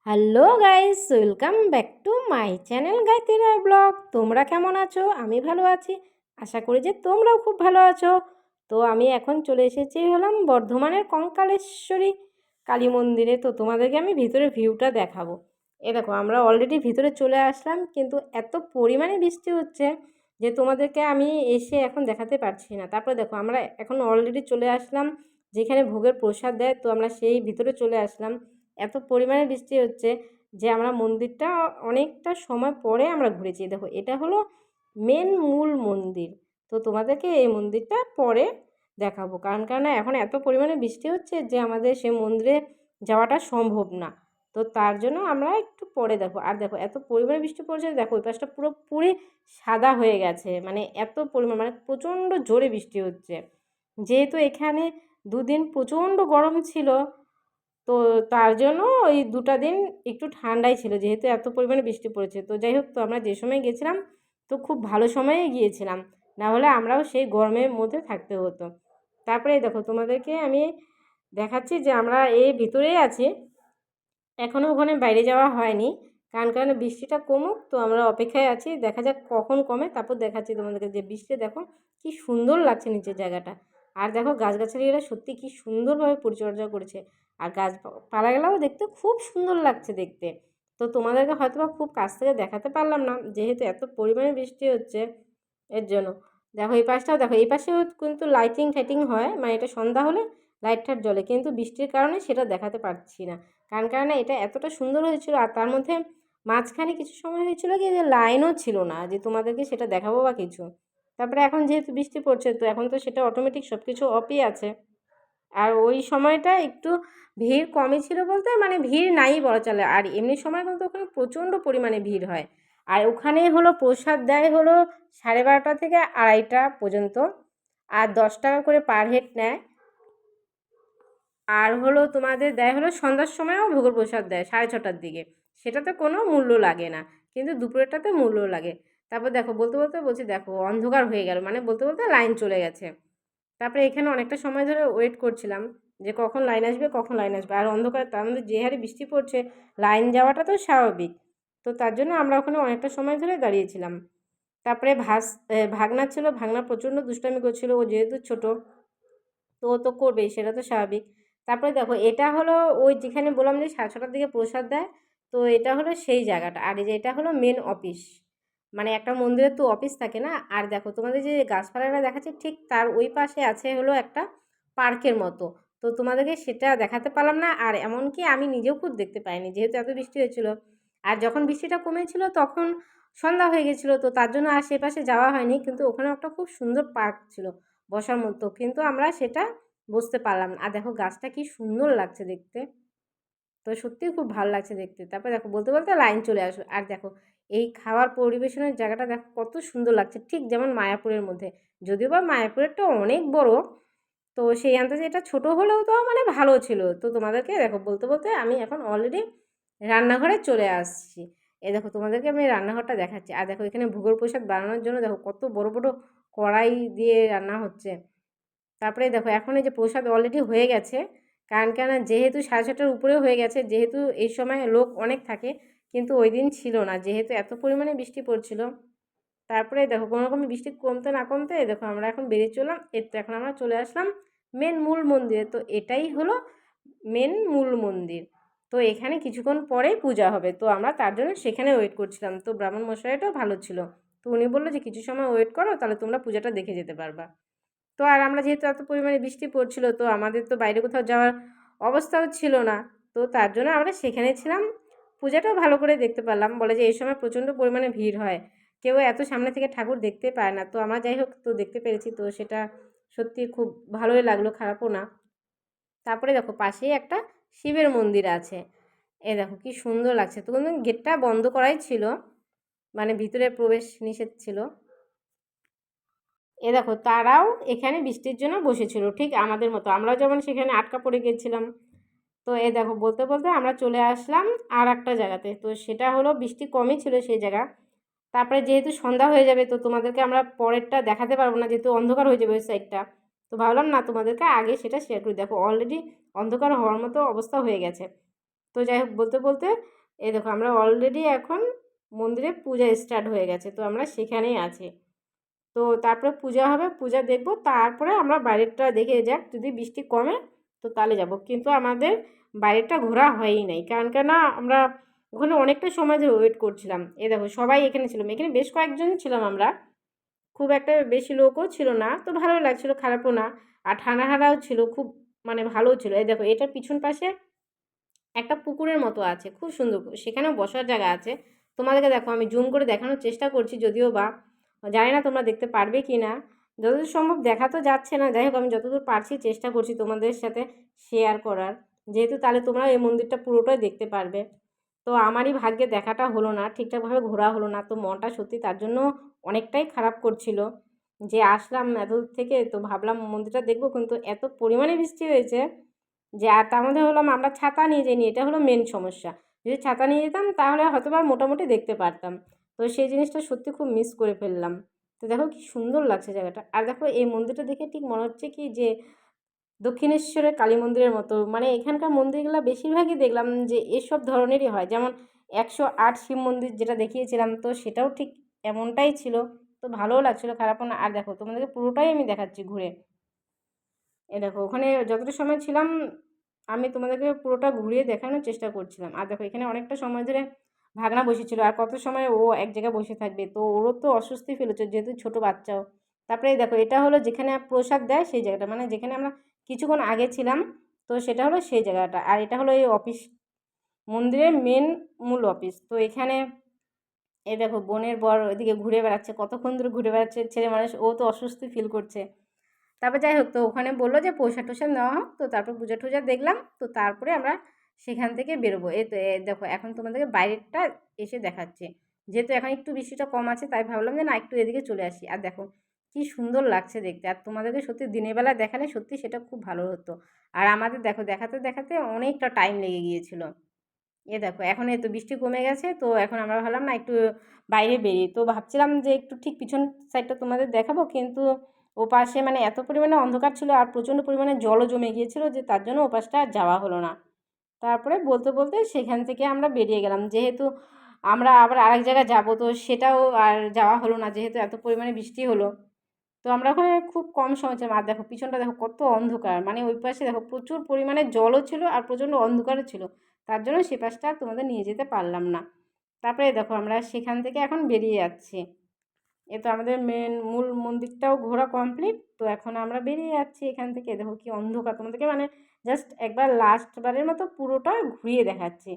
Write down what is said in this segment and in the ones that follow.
Hello guys, welcome back to my channel Gayatri Roy blog. তোমরা কেমন আছো? আমি ভালো আছি। আশা করি যে তোমরাও খুব ভালো আছো। তো আমি এখন চলে এসেছি হলাম বর্ধমানের কঙ্কালেশ্বরী কালী মন্দিরে। তো তোমাদেরকে আমি ভিতরের ভিউটা দেখাবো। এ দেখো, আমরা অলরেডি ভিতরে চলে আসলাম, কিন্তু এত পরিমাণে বৃষ্টি হচ্ছে যে তোমাদেরকে আমি এসে এখন দেখাতে পারছি না। তারপরে দেখো, আমরা এখন অলরেডি চলে আসলাম যেখানে ভোগের প্রসাদ দেয়। তো আমরা সেই ভিতরে চলে আসলাম। এত পরিমাণে বৃষ্টি হচ্ছে যে আমরা মন্দিরটা অনেকটা সময় পরে আমরা ঘুরেছি। দেখো, এটা হলো মেন মূল মন্দির। তো তোমাদেরকে এই মন্দিরটা পরে দেখাবো, কারণ এখন এত পরিমাণে বৃষ্টি হচ্ছে যে আমাদের সেই মন্দিরে যাওয়াটা সম্ভব না। তো তার জন্য আমরা একটু পরে দেখো। আর দেখো, এত পরিমাণে বৃষ্টি পড়ছে, দেখো ওই পাশটা পুরোপুরি সাদা হয়ে গেছে। মানে এত পরিমাণ, মানে প্রচণ্ড জোরে বৃষ্টি হচ্ছে। যেহেতু এখানে দুদিন প্রচণ্ড গরম ছিল, তো তার জন্য ওই 2টা দিন একটু ঠান্ডাই ছিল, যেহেতু এত পরিমাণে বৃষ্টি পড়েছে। তো যাই হোক, তো আমরা যে সময় গেছিলাম তো খুব ভালো সময়ে গিয়েছিলাম, না হলে আমরাও সেই গরমের মধ্যে থাকতে হতো। তারপরে দেখো, তোমাদেরকে আমি দেখাচ্ছি যে আমরা এই ভিতরেই আছি, এখনও ওখানে বাইরে যাওয়া হয়নি। কারণ বৃষ্টিটা কমুক, তো আমরা অপেক্ষায় আছি। দেখা যাক কখন কমে, তারপর দেখাচ্ছি তোমাদেরকে যে বৃষ্টি দেখো কি সুন্দর লাগছে নিচের জায়গাটা। আর দেখো, গাছগাছালিরা সত্যি কি সুন্দরভাবে পরিচর্যা করেছে। আর গাছপালাগুলোও দেখতে খুব সুন্দর লাগছে দেখতে। তো তোমাদেরকে হয়তো বা খুব কাছ থেকে দেখাতে পারলাম না, যেহেতু এত পরিমাণে বৃষ্টি হচ্ছে এর জন্য। দেখো এই পাশটাও, দেখো এই পাশেও কিন্তু লাইটিং ফাইটিং হয়, মানে এটা সন্ধ্যা হলে লাইট টাইট জ্বলে, কিন্তু বৃষ্টির কারণে সেটা দেখাতে পারছি না। কারণ এটা এতটা সুন্দর হয়েছিল, আর তার মধ্যে মাঝখানে কিছু সময় হয়েছিল কি যে লাইনও ছিল না যে তোমাদেরকে সেটা দেখাবো বা কিছু। তারপরে এখন যেহেতু বৃষ্টি পড়ছে, তো এখন তো সেটা অটোমেটিক সব কিছু অফই আছে। আর ওই সময়টা একটু ভিড় কমই ছিল, বলতে মানে ভিড় নাই বলা চলে। আর এমনি সময় কিন্তু ওখানে প্রচণ্ড পরিমাণে ভিড় হয়। আর ওখানে হলো প্রসাদ দেয় হলো 12:30 থেকে 2:30 পর্যন্ত, আর 10 টাকা করে পার হেড নেয়। আর হলো তোমাদের দেয় হলো সন্ধ্যার সময়ও ভোগের প্রসাদ দেয় 6:30টার দিকে। সেটাতে কোনো মূল্য লাগে না, কিন্তু দুপুরেরটাতে মূল্য লাগে। তারপর দেখো, বলতে বলতে বলছি, দেখো অন্ধকার হয়ে গেল, মানে বলতে বলতে লাইন চলে গেছে। তারপরে এখানে অনেকটা সময় ধরে ওয়েট করছিলাম যে কখন লাইন আসবে, কখন লাইন আসবে। আর অন্ধকার, তার মধ্যে যে হারে বৃষ্টি পড়ছে, লাইন যাওয়াটা তো স্বাভাবিক। তো তার জন্য আমরা ওখানে অনেকটা সময় ধরে দাঁড়িয়েছিলাম। তারপরে ভাগনা ছিল, ভাগনা প্রচণ্ড দুষ্টামি করছিল। ও যেহেতু ছোট, তো ও তো করবেই, সেটা তো স্বাভাবিক। তারপরে দেখো, এটা হলো ওই যেখানে বললাম যে 6:30টার দিকে প্রসাদ দেয়, তো এটা হলো সেই জায়গাটা। আর এই যে এটা হলো মেন অফিস, মানে একটা মন্দিরের তো অফিস থাকে না। আর দেখো, তোমাদের যে গাছপালাটা দেখাচ্ছে ঠিক তার ওই পাশে আছে হলো একটা পার্কের মতো। তো তোমাদেরকে সেটা দেখাতে পারলাম না, আর এমনকি আমি নিজেও খুব দেখতে পাইনি, যেহেতু এত বৃষ্টি হয়েছিল। আর যখন বৃষ্টিটা কমেছিল তখন সন্ধ্যা হয়ে গেছিলো, তো তার জন্য আর সেপাশে যাওয়া হয়নি। কিন্তু ওখানে একটা খুব সুন্দর পার্ক ছিল বসার মতো, কিন্তু আমরা সেটা বুঝতে পারলাম না। আর দেখো গাছটা কি সুন্দর লাগছে দেখতে, তো সত্যিই খুব ভালো লাগছে দেখতে। তারপর দেখো, বলতে বলতে লাইন চলে আসলো। আর দেখো, এই খাওয়ার পরিবেশনের জায়গাটা দেখো কত সুন্দর লাগছে, ঠিক যেমন মায়াপুরের মধ্যে। যদিও বা মায়াপুরেরটা অনেক বড়, তো সেই আন্দাজে এটা ছোট হলেও তো মানে ভালো ছিল। তো তোমাদেরকে দেখো, বলতে বলতে আমি এখন অলরেডি রান্নাঘরে চলে আসছি। এই দেখো, তোমাদেরকে আমি রান্নাঘরটা দেখাচ্ছি। আর দেখো, এখানে ভোগের প্রসাদ বানানোর জন্য দেখো কত বড় বড় কড়াই দিয়ে রান্না হচ্ছে। তারপরে দেখো, এখন এই যে প্রসাদ অলরেডি হয়ে গেছে। কেন যেহেতু 6:30টার উপরে হয়ে গেছে, যেহেতু এই সময় লোক অনেক থাকে, কিন্তু ওই দিন ছিল না, যেহেতু এত পরিমাণে বৃষ্টি পড়ছিল। তারপরে দেখো, কোনো রকম বৃষ্টি কমতে না কমতে দেখো আমরা এখন বেরিয়ে চললাম। এর তো এখন আমরা চলে আসলাম মেন মূল মন্দিরে। তো এটাই হলো মেন মূল মন্দির। তো এখানে কিছুক্ষণ পরেই পূজা হবে, তো আমরা তার জন্য সেখানে ওয়েট করছিলাম। তো ব্রাহ্মণ মশাইটাও ভালো ছিল, তো উনি বললো যে কিছু সময় ওয়েট করো, তাহলে তোমরা পূজাটা দেখে যেতে পারবা। তো আর আমরা যেহেতু এত পরিমাণে বৃষ্টি পড়ছিল, তো আমাদের তো বাইরে কোথাও যাওয়ার অবস্থাও ছিল না। তো তার জন্য আমরা সেখানে ছিলাম, পূজাটাও ভালো করে দেখতে পারলাম। বলে যে এই সময় প্রচণ্ড পরিমাণে ভিড় হয়, কেউ এত সামনে থেকে ঠাকুর দেখতে পায় না। তো আমরা যাই হোক তো দেখতে পেরেছি, তো সেটা সত্যি খুব ভালোই লাগলো, খারাপও না। তারপরে দেখো, পাশেই একটা শিবের মন্দির আছে। এ দেখো কি সুন্দর লাগছে। তো কিন্তু গেটটা বন্ধ করাই ছিল, মানে ভিতরে প্রবেশ নিষেধ ছিল। এ দেখো, তারাও এখানে বৃষ্টির জন্য বসেছিল ঠিক আমাদের মতো, আমরাও যেমন সেখানে আটকা পড়ে গেছিলাম। তো এ দেখো, বলতে বলতে আমরা চলে আসলাম আর একটা জায়গাতে। তো সেটা হলো বৃষ্টি কমই ছিল সেই জায়গা। তারপরে যেহেতু সন্ধ্যা হয়ে যাবে, তো তোমাদেরকে আমরা পরেরটা দেখাতে পারবো না, যেহেতু অন্ধকার হয়ে যাবে ওই সাইডটা। তো ভাবলাম না, তোমাদেরকে আগে সেটা শেয়ার করি। দেখো অলরেডি অন্ধকার হওয়ার মতো অবস্থা হয়ে গেছে। তো যাই হোক, বলতে বলতে এই দেখো আমরা অলরেডি এখন মন্দিরে পূজা স্টার্ট হয়ে গেছে, তো আমরা সেখানেই আছি। তো তারপরে পূজা হবে, পূজা দেখব, তারপরে আমরা বাইরেরটা দেখে যাক, যদি বৃষ্টি কমে তো তাহলে যাব। কিন্তু আমাদের বাইরেটা ঘোরা হয়ই নাই, কারণ কেন আমরা ওখানে অনেকটা সময় ধরে ওয়েট করছিলাম। এই দেখো সবাই এখানে ছিলাম, এখানে বেশ কয়েকজন ছিলাম আমরা, খুব একটা বেশি লোকও ছিল না, তো ভালোই লাগছিলো, খারাপও না। আর ঠান্ডা ঠান্ডাও ছিল খুব, মানে ভালোও ছিল। এই দেখো এটার পিছন পাশে একটা পুকুরের মতো আছে, খুব সুন্দর, সেখানেও বসার জায়গা আছে। তোমাদেরকে দেখো আমি জুম করে দেখানোর চেষ্টা করছি, যদিও বা জানি না তোমরা দেখতে পারবে কি না, যতদূর সম্ভব দেখা তো যাচ্ছে না। যাই হোক আমি যতদূর পারছি চেষ্টা করছি তোমাদের সাথে শেয়ার করার, যেহেতু তাহলে তোমরা এই মন্দিরটা পুরোটাই দেখতে পারবে। তো আমারই ভাগ্যে দেখাটা হলো না, ঠিকঠাকভাবে ঘোরা হলো না, তো মনটা সত্যি তার জন্য অনেকটাই খারাপ করছিল। যে আসলাম এত দূর থেকে, তো ভাবলাম মন্দিরটা দেখবো, কিন্তু এত পরিমাণে বৃষ্টি হয়েছে যে, আর তার মধ্যে হলাম আমরা ছাতা নিয়ে যাইনি, এটা হলো মেন সমস্যা। যদি ছাতা নিয়ে যেতাম তাহলে হয়তোবা মোটামুটি দেখতে পারতাম। তো সেই জিনিসটা সত্যি খুব মিস করে ফেললাম। তো দেখো কি সুন্দর লাগছে জায়গাটা, আর দেখো এই মন্দিরটা দেখে ঠিক মনে হচ্ছে কি যে দক্ষিণেশ্বরের কালী মন্দিরের মতো, মানে এখানকার মন্দিরগুলো বেশিরভাগই দেখলাম যে এসব ধরনেরই হয়, যেমন 108 শিব মন্দির যেটা দেখিয়েছিলাম, তো সেটাও ঠিক এমনটাই ছিল। তো ভালোও লাগছিলো, খারাপও না। আর দেখো তোমাদেরকে পুরোটাই আমি দেখাচ্ছি ঘুরে। এ দেখো ওখানে যতটা সময় ছিলাম আমি তোমাদেরকে পুরোটা ঘুরিয়ে দেখানোর চেষ্টা করছিলাম। আর দেখো এখানে অনেকটা সময় ধরে ভাগনা বসেছিল, আর কত সময় ও এক জায়গায় বসে থাকবে, তো ওরও তো অস্বস্তি ফিল হচ্ছে, যেহেতু ছোটো বাচ্চাও। তারপরে এই দেখো এটা হলো যেখানে প্রসাদ দেয় সেই জায়গাটা, মানে যেখানে আমরা কিছুক্ষণ আগে ছিলাম, তো সেটা হলো সেই জায়গাটা। আর এটা হলো এই অফিস, মন্দিরের মেন মূল অফিস। তো এখানে এই দেখো বোনের বর ওইদিকে ঘুরে বেড়াচ্ছে, কতক্ষণ ধরে ঘুরে বেড়াচ্ছে ছেলে মানুষ, ও তো অস্বস্তি ফিল করছে। তারপর যাই হোক, তো ওখানে বললো যে প্রসাদ টোসাদ নেওয়া হোক, তো তারপর পূজা টুজা দেখলাম, তো তারপরে আমরা সেখান থেকে বেরোবো। এই তো দেখো এখন তোমাদেরকে বাইরেরটা এসে দেখাচ্ছে, যেহেতু এখন একটু বৃষ্টিটা কম আছে, তাই ভাবলাম যে না একটু এদিকে চলে আসি। আর দেখো কি সুন্দর লাগছে দেখতে, আর তোমাদেরকে সত্যি দিনের বেলা দেখালে সত্যি সেটা খুব ভালো হতো। আর আমাদের দেখো দেখাতে দেখাতে অনেকটা টাইম লেগে গিয়েছিল। এ দেখো এখন এই তো বৃষ্টি কমে গেছে, তো এখন আমরা ভাবলাম না একটু বাইরে বেরিয়ে, তো ভাবছিলাম যে একটু ঠিক পিছন সাইডটা তোমাদের দেখাবো, কিন্তু ও পাশে মানে এত পরিমাণে অন্ধকার ছিল আর প্রচণ্ড পরিমাণে জলও জমে গিয়েছিল, যে তার জন্য ও পাশটা আর যাওয়া হলো না। তারপরে বলতে বলতে সেখান থেকে আমরা বেরিয়ে গেলাম, যেহেতু আমরা আবার আরেক জায়গায় যাব, তো সেটাও আর যাওয়া হলো না, যেহেতু এত পরিমাণে বৃষ্টি হলো। তো আমরা ওখানে খুব কম সময় ছিলাম। আর দেখো পিছনটা দেখো কত অন্ধকার, মানে ওই পাশে দেখো প্রচুর পরিমাণে জলও ছিল আর প্রচণ্ড অন্ধকারও ছিল, তার জন্য সে পাশটা আর তোমাদের নিয়ে যেতে পারলাম না। তারপরে দেখো আমরা সেখান থেকে এখন বেরিয়ে যাচ্ছি। এ তো আমাদের মেন মূল মন্দিরটাও ঘোরা কমপ্লিট, তো এখন আমরা বেরিয়ে যাচ্ছি এখান থেকে। দেখো কি অন্ধকার, তোমাদেরকে মানে জাস্ট একবার লাস্টবারের মতো পুরোটা ঘুরিয়ে দেখাচ্ছি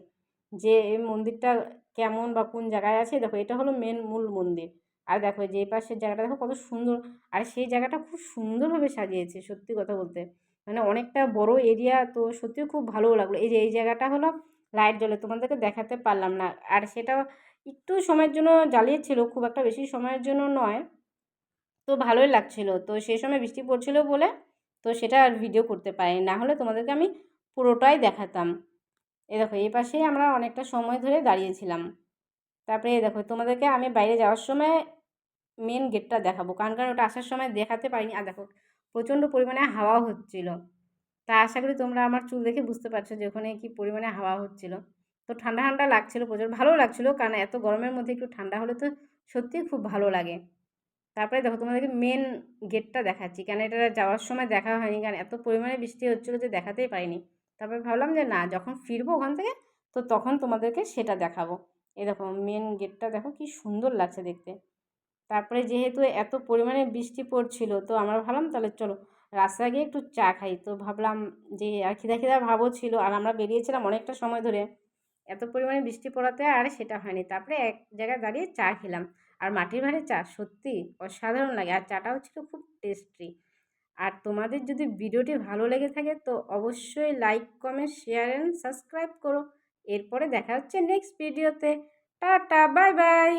যে এই মন্দিরটা কেমন বা কোন জায়গায় আছে। দেখো এটা হলো মেন মূল মন্দির। আর দেখো যে পাশের জায়গাটা দেখো কত সুন্দর, আর সেই জায়গাটা খুব সুন্দরভাবে সাজিয়েছে সত্যি কথা বলতে, মানে অনেকটা বড় এরিয়া, তো সত্যিও খুব ভালোও লাগলো। এই যে এই জায়গাটা হলো লাইট জ্বলে, তোমাদেরকে দেখাতে পারলাম না, আর সেটা একটু সময়ের জন্য জ্বালিয়েছিল, খুব একটা বেশি সময়ের জন্য নয়। তো ভালোই লাগছিল, তো সেই সময় বৃষ্টি পড়ছিল বলে তো সেটা আর ভিডিও করতে পারিনি, না হলে তোমাদেরকে আমি পুরোটাই দেখাতাম। এই দেখো এই পাশেই আমরা অনেকটা সময় ধরে দাঁড়িয়েছিলাম। তারপরে এই দেখো তোমাদেরকে আমি বাইরে যাওয়ার সময় মেন গেটটা দেখাবো, কারণ ওটা আসার সময় দেখাতে পারিনি। আর দেখো প্রচণ্ড পরিমাণে হাওয়া হচ্ছিল, তা আশা করি তোমরা আমার চুল দেখে বুঝতে পারছো যে ওখানে কী পরিমাণে হাওয়া হচ্ছিল। তো ঠান্ডা ঠান্ডা লাগছিলো, প্রচুর ভালোও লাগছিলো, কারণ এত গরমের মধ্যে একটু ঠান্ডা হলে তো সত্যিই খুব ভালো লাগে। তারপরে দেখো তোমাদেরকে মেন গেটটা দেখাচ্ছি, কেন এটা যাওয়ার সময় দেখা হয়নি, কারণ এত পরিমাণে বৃষ্টি হচ্ছিলো যে দেখাতেই পারিনি। তারপরে ভাবলাম যে না, যখন ফিরবো ওখান থেকে তো তখন তোমাদেরকে সেটা দেখাবো। এই দেখো মেন গেটটা দেখো কি সুন্দর লাগছে দেখতে। তারপরে যেহেতু এত পরিমাণে বৃষ্টি পড়ছিল, তো আমরা ভাবলাম তাহলে চলো রাস্তায় গিয়ে একটু চা খাই। তো ভাবলাম যে আর খিদা খিদা ভাবও ছিল, আর আমরা বেরিয়েছিলাম অনেকটা সময় ধরে, এত পরিমাণে বৃষ্টি পড়াতে আর সেটা হয়নি। তারপরে এক জায়গায় দাঁড়িয়ে চা খেলাম, আর মাটির ভাঁড়ের চা সত্যি অসাধারণ লাগে, আর চাটাও ছিল খুব টেস্টি। আর তোমাদের যদি ভিডিওটি ভালো লেগে থাকে তো অবশ্যই like comment share and subscribe করো। এরপরে দেখা হচ্ছে নেক্সট ভিডিওতে। Tata bye bye.